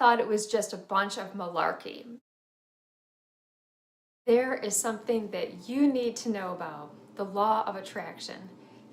thought it was just a bunch of malarkey. There is something that you need to know about the law of attraction.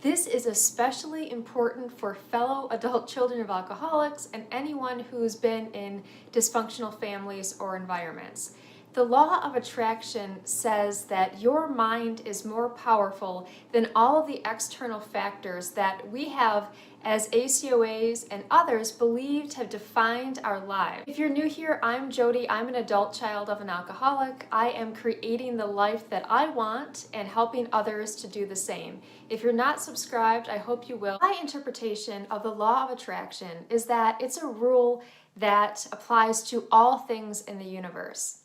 This is especially important for fellow adult children of alcoholics and anyone who's been in dysfunctional families or environments. The law of attraction says that your mind is more powerful than all of the external factors that we have as ACOAs and others believed have defined our lives. If you're new here, I'm Jody. I'm an adult child of an alcoholic. I am creating the life that I want and helping others to do the same. If you're not subscribed, I hope you will. My interpretation of the law of attraction is that it's a rule that applies to all things in the universe.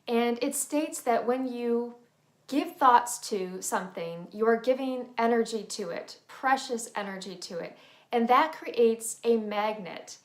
And it states that when you give thoughts to something, you are giving energy to it, precious energy to it, and that creates a magnet.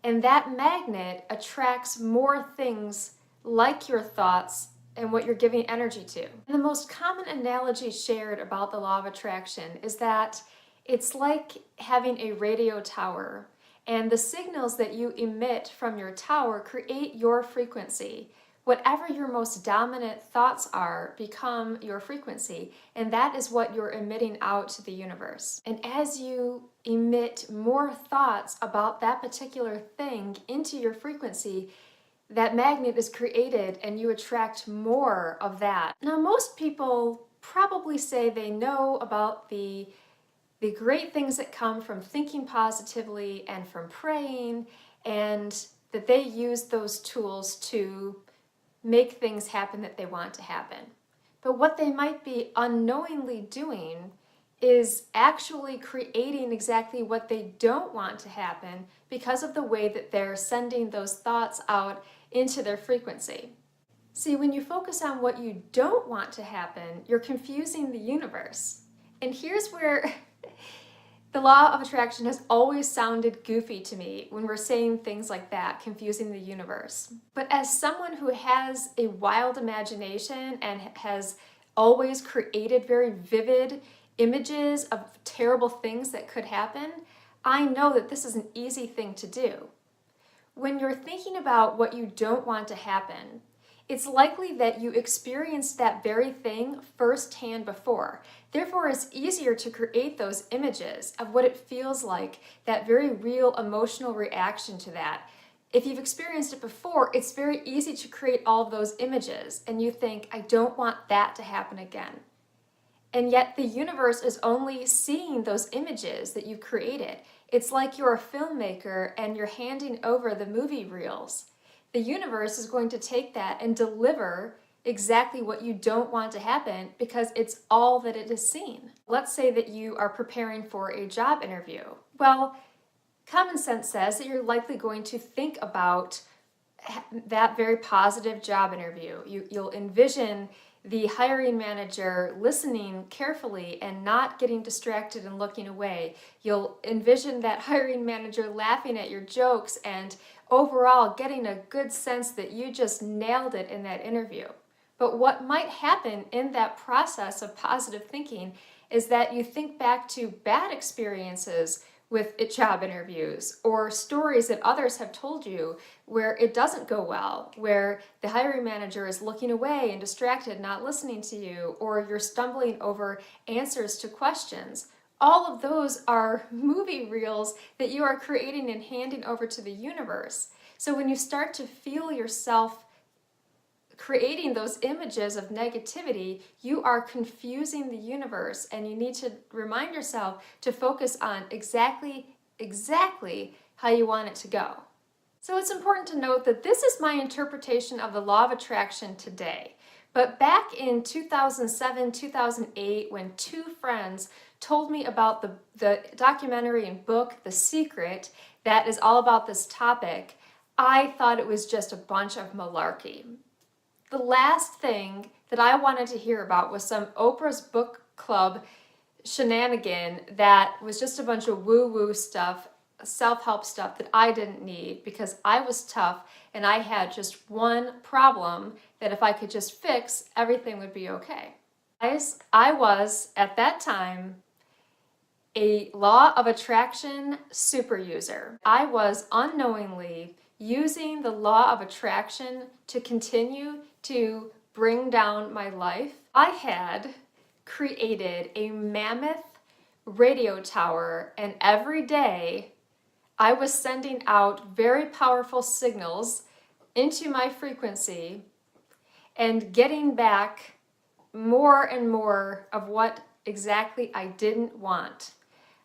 And that magnet attracts more things like your thoughts and what you're giving energy to. And the most common analogy shared about the law of attraction is that it's like having a radio tower, and the signals that you emit from your tower create your frequency. Whatever your most dominant thoughts are become your frequency, and that is what you're emitting out to the universe. And as you emit more thoughts about that particular thing into your frequency, that magnet is created and you attract more of that. Now, most people probably say they know about the great things that come from thinking positively and from praying, and that they use those tools to make things happen that they want to happen. But what they might be unknowingly doing is actually creating exactly what they don't want to happen because of the way that they're sending those thoughts out into their frequency. See, when you focus on what you don't want to happen, you're confusing the universe. And here's where the law of attraction has always sounded goofy to me when we're saying things like that, confusing the universe. But as someone who has a wild imagination and has always created very vivid images of terrible things that could happen, I know that this is an easy thing to do. When you're thinking about what you don't want to happen, it's likely that you experienced that very thing firsthand before. Therefore, it's easier to create those images of what it feels like, that very real emotional reaction to that. If you've experienced it before, it's very easy to create all of those images, and you think, I don't want that to happen again. And yet the universe is only seeing those images that you've created. It's like you're a filmmaker and you're handing over the movie reels. The universe is going to take that and deliver exactly what you don't want to happen because it's all that it has seen. Let's say that you are preparing for a job interview. Well, common sense says that you're likely going to think about that very positive job interview. You'll envision the hiring manager listening carefully and not getting distracted and looking away. You'll envision that hiring manager laughing at your jokes and overall getting a good sense that you just nailed it in that interview. But what might happen in that process of positive thinking is that you think back to bad experiences with job interviews or stories that others have told you where it doesn't go well, where the hiring manager is looking away and distracted, not listening to you, or you're stumbling over answers to questions. All of those are movie reels that you are creating and handing over to the universe. So when you start to feel yourself creating those images of negativity, you are confusing the universe, and you need to remind yourself to focus on exactly how you want it to go. So it's important to note that this is my interpretation of the law of attraction today. But back in 2007, 2008, when two friends told me about the documentary and book, The Secret, that is all about this topic, I thought it was just a bunch of malarkey. The last thing that I wanted to hear about was some Oprah's book club shenanigan that was just a bunch of woo-woo stuff, self-help stuff that I didn't need because I was tough and I had just one problem that if I could just fix, everything would be okay. Guys, I was, at that time, a law of attraction super user. I was unknowingly using the law of attraction to continue to bring down my life, I had created a mammoth radio tower, and every day I was sending out very powerful signals into my frequency and getting back more and more of what exactly I didn't want.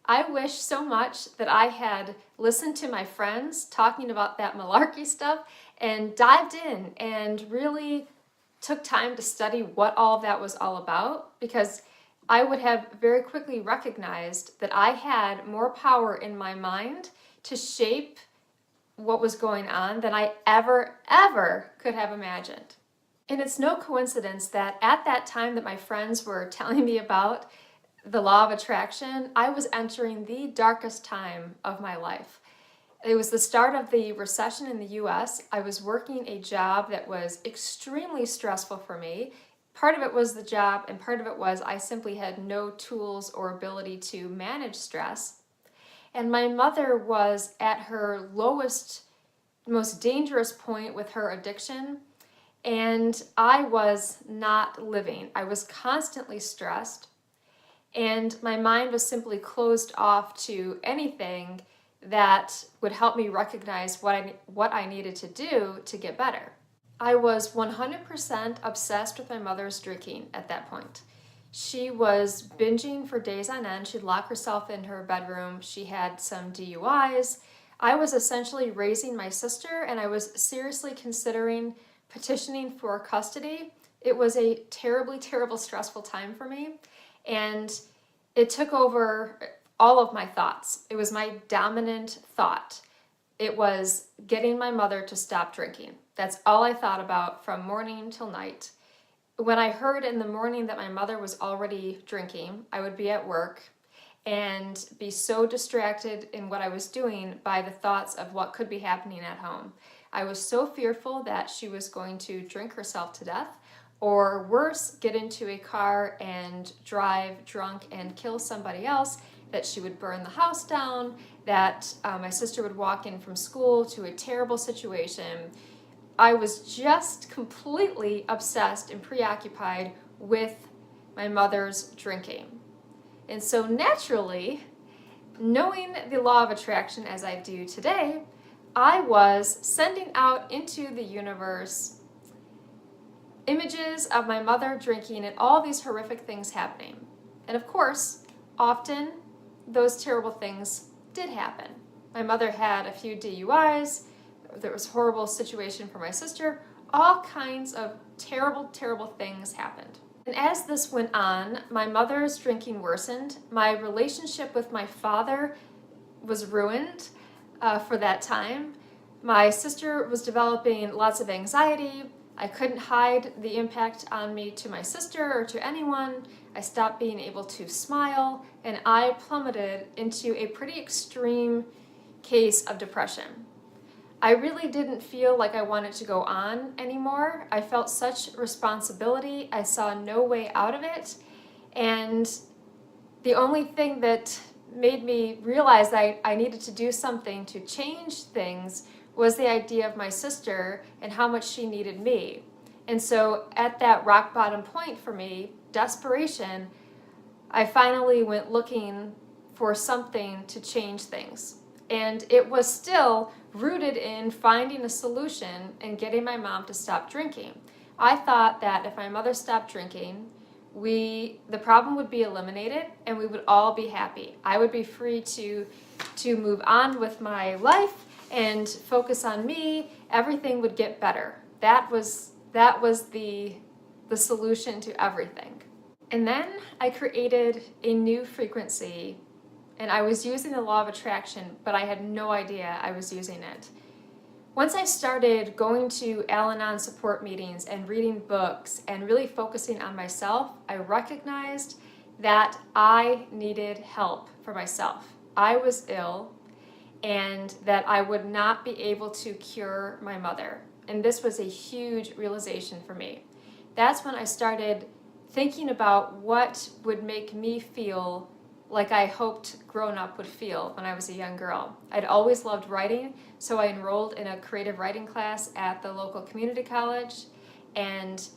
I wish so much that I had listened to my friends talking about that malarkey stuff and dived in and really took time to study what all of that was all about, because I would have very quickly recognized that I had more power in my mind to shape what was going on than I ever could have imagined. And it's no coincidence that at that time that my friends were telling me about the law of attraction, I was entering the darkest time of my life. It was the start of the recession in the US. I was working a job that was extremely stressful for me. Part of it was the job, and part of it was I simply had no tools or ability to manage stress. And my mother was at her lowest, most dangerous point with her addiction. And I was not living. I was constantly stressed, and my mind was simply closed off to anything that would help me recognize what I needed to do to get better. I was 100% obsessed with my mother's drinking at that point. She was binging for days on end. She'd lock herself in her bedroom. She had some DUIs. I was essentially raising my sister, and I was seriously considering petitioning for custody. It was a terribly, terrible, stressful time for me, and it took over all of my thoughts. It was my dominant thought. It was getting my mother to stop drinking. That's all I thought about from morning till night. When I heard in the morning that my mother was already drinking, I would be at work and be so distracted in what I was doing by the thoughts of what could be happening at home. I was so fearful that she was going to drink herself to death, or worse, get into a car and drive drunk and kill somebody else, that she would burn the house down, that my sister would walk in from school to a terrible situation. I was just completely obsessed and preoccupied with my mother's drinking. And so naturally, knowing the law of attraction as I do today, I was sending out into the universe images of my mother drinking and all these horrific things happening. And of course, often those terrible things did happen. My mother had a few DUIs, there was a horrible situation for my sister, all kinds of terrible, terrible things happened. And as this went on, my mother's drinking worsened. My relationship with my father was ruined for that time. My sister was developing lots of anxiety. I couldn't hide the impact on me to my sister or to anyone. I stopped being able to smile, and I plummeted into a pretty extreme case of depression. I really didn't feel like I wanted to go on anymore. I felt such responsibility. I saw no way out of it. And the only thing that made me realize that I needed to do something to change things was the idea of my sister and how much she needed me. And so at that rock bottom point for me, desperation, I finally went looking for something to change things. And it was still rooted in finding a solution and getting my mom to stop drinking. I thought that if my mother stopped drinking, the problem would be eliminated and we would all be happy. I would be free to move on with my life and focus on me. Everything would get better. That was the solution to everything. And then I created a new frequency, and I was using the law of attraction, but I had no idea I was using it. Once I started going to Al-Anon support meetings and reading books and really focusing on myself, I recognized that I needed help for myself. I was ill, and that I would not be able to cure my mother. And this was a huge realization for me. That's when I started thinking about what would make me feel like I hoped grown up would feel when I was a young girl. I'd always loved writing, so I enrolled in a creative writing class at the local community college, and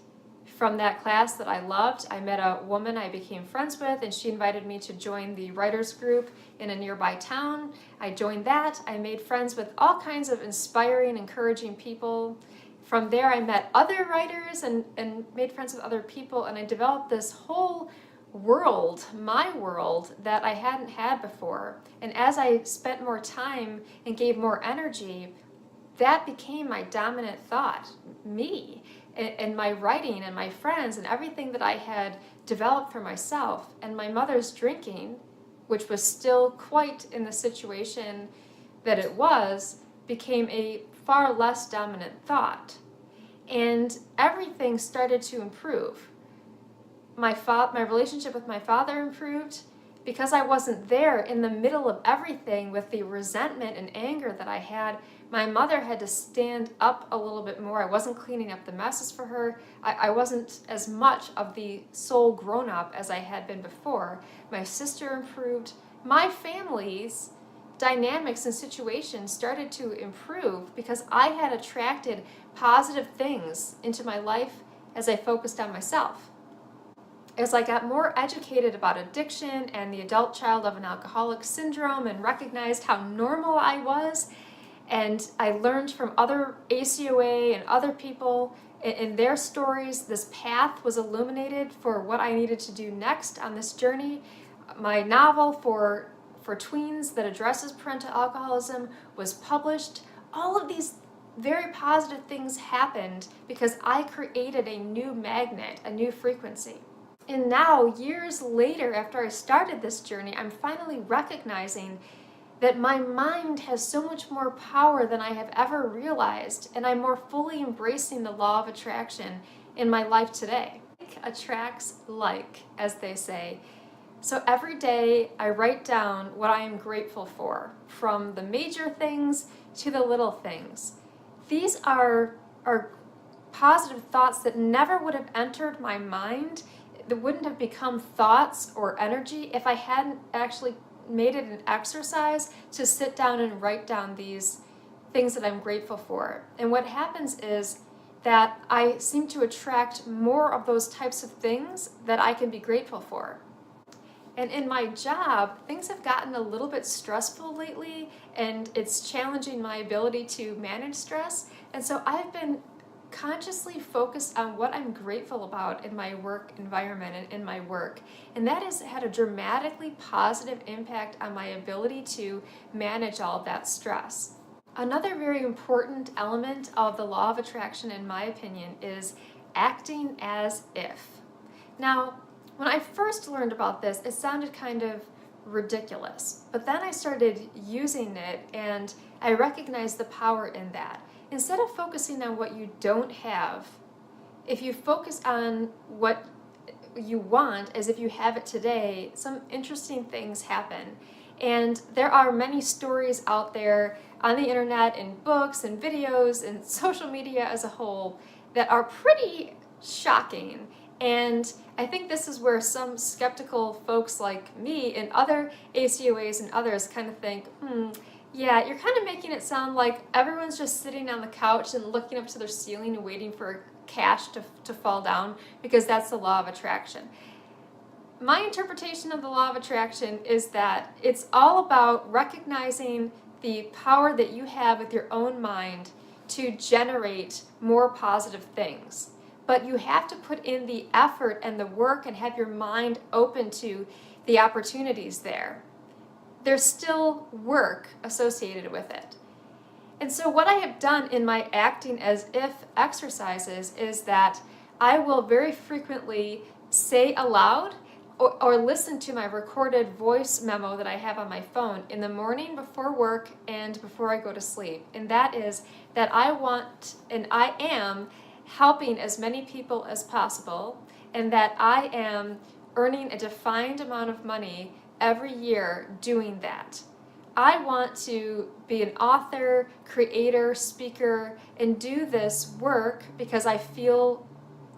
from that class that I loved, I met a woman I became friends with, and she invited me to join the writers group in a nearby town. I joined that. I made friends with all kinds of inspiring, encouraging people. From there, I met other writers and made friends with other people, and I developed this whole world, my world, that I hadn't had before. And as I spent more time and gave more energy, that became my dominant thought, me, and my writing and my friends and everything that I had developed for myself. And my mother's drinking, which was still quite in the situation that it was, became a far less dominant thought. And everything started to improve. My relationship with my father improved because I wasn't there in the middle of everything with the resentment and anger that I had. My mother had to stand up a little bit more. I wasn't cleaning up the messes for her. I wasn't as much of the sole grown-up as I had been before. My sister improved. My family's dynamics and situations started to improve because I had attracted positive things into my life as I focused on myself. As I got more educated about addiction and the adult child of an alcoholic syndrome and recognized how normal I was, and I learned from other ACOA and other people in their stories, this path was illuminated for what I needed to do next on this journey. My novel for tweens that addresses parental alcoholism was published. All of these very positive things happened because I created a new magnet, a new frequency. And now, years later, after I started this journey, I'm finally recognizing that my mind has so much more power than I have ever realized, and I'm more fully embracing the law of attraction in my life today. Like attracts like, as they say. So every day I write down what I am grateful for, from the major things to the little things. These are positive thoughts that never would have entered my mind, that wouldn't have become thoughts or energy if I hadn't actually made it an exercise to sit down and write down these things that I'm grateful for. And what happens is that I seem to attract more of those types of things that I can be grateful for. And in my job, things have gotten a little bit stressful lately, and it's challenging my ability to manage stress. And so I've been consciously focused on what I'm grateful about in my work environment and in my work. And that has had a dramatically positive impact on my ability to manage all of that stress. Another very important element of the law of attraction, in my opinion, is acting as if. Now, when I first learned about this, it sounded kind of ridiculous, but then I started using it and I recognized the power in that. Instead of focusing on what you don't have, if you focus on what you want as if you have it today, some interesting things happen. And there are many stories out there on the internet, in books and videos and social media as a whole, that are pretty shocking. And I think this is where some skeptical folks like me and other ACOAs and others kind of think, yeah, you're kind of making it sound like everyone's just sitting on the couch and looking up to their ceiling and waiting for cash to fall down, because that's the law of attraction. My interpretation of the law of attraction is that it's all about recognizing the power that you have with your own mind to generate more positive things. But you have to put in the effort and the work and have your mind open to the opportunities there. There's still work associated with it. And so what I have done in my acting as if exercises is that I will very frequently say aloud or listen to my recorded voice memo that I have on my phone in the morning before work and before I go to sleep. And that is that I want and I am helping as many people as possible, and that I am earning a defined amount of money every year doing that. I want to be an author, creator, speaker, and do this work because I feel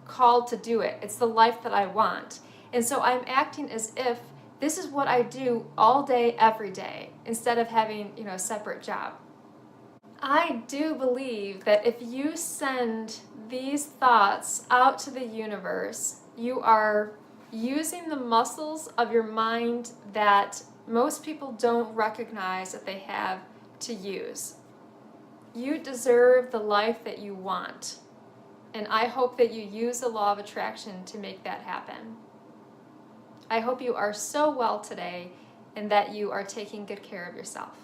called to do it. It's the life that I want. And so I'm acting as if This is what I do all day, every day, instead of having, a separate job. I do believe that if you send these thoughts out to the universe, you are using the muscles of your mind that most people don't recognize that they have to use. You deserve the life that you want, and I hope that you use the law of attraction to make that happen. I hope you are so well today and that you are taking good care of yourself.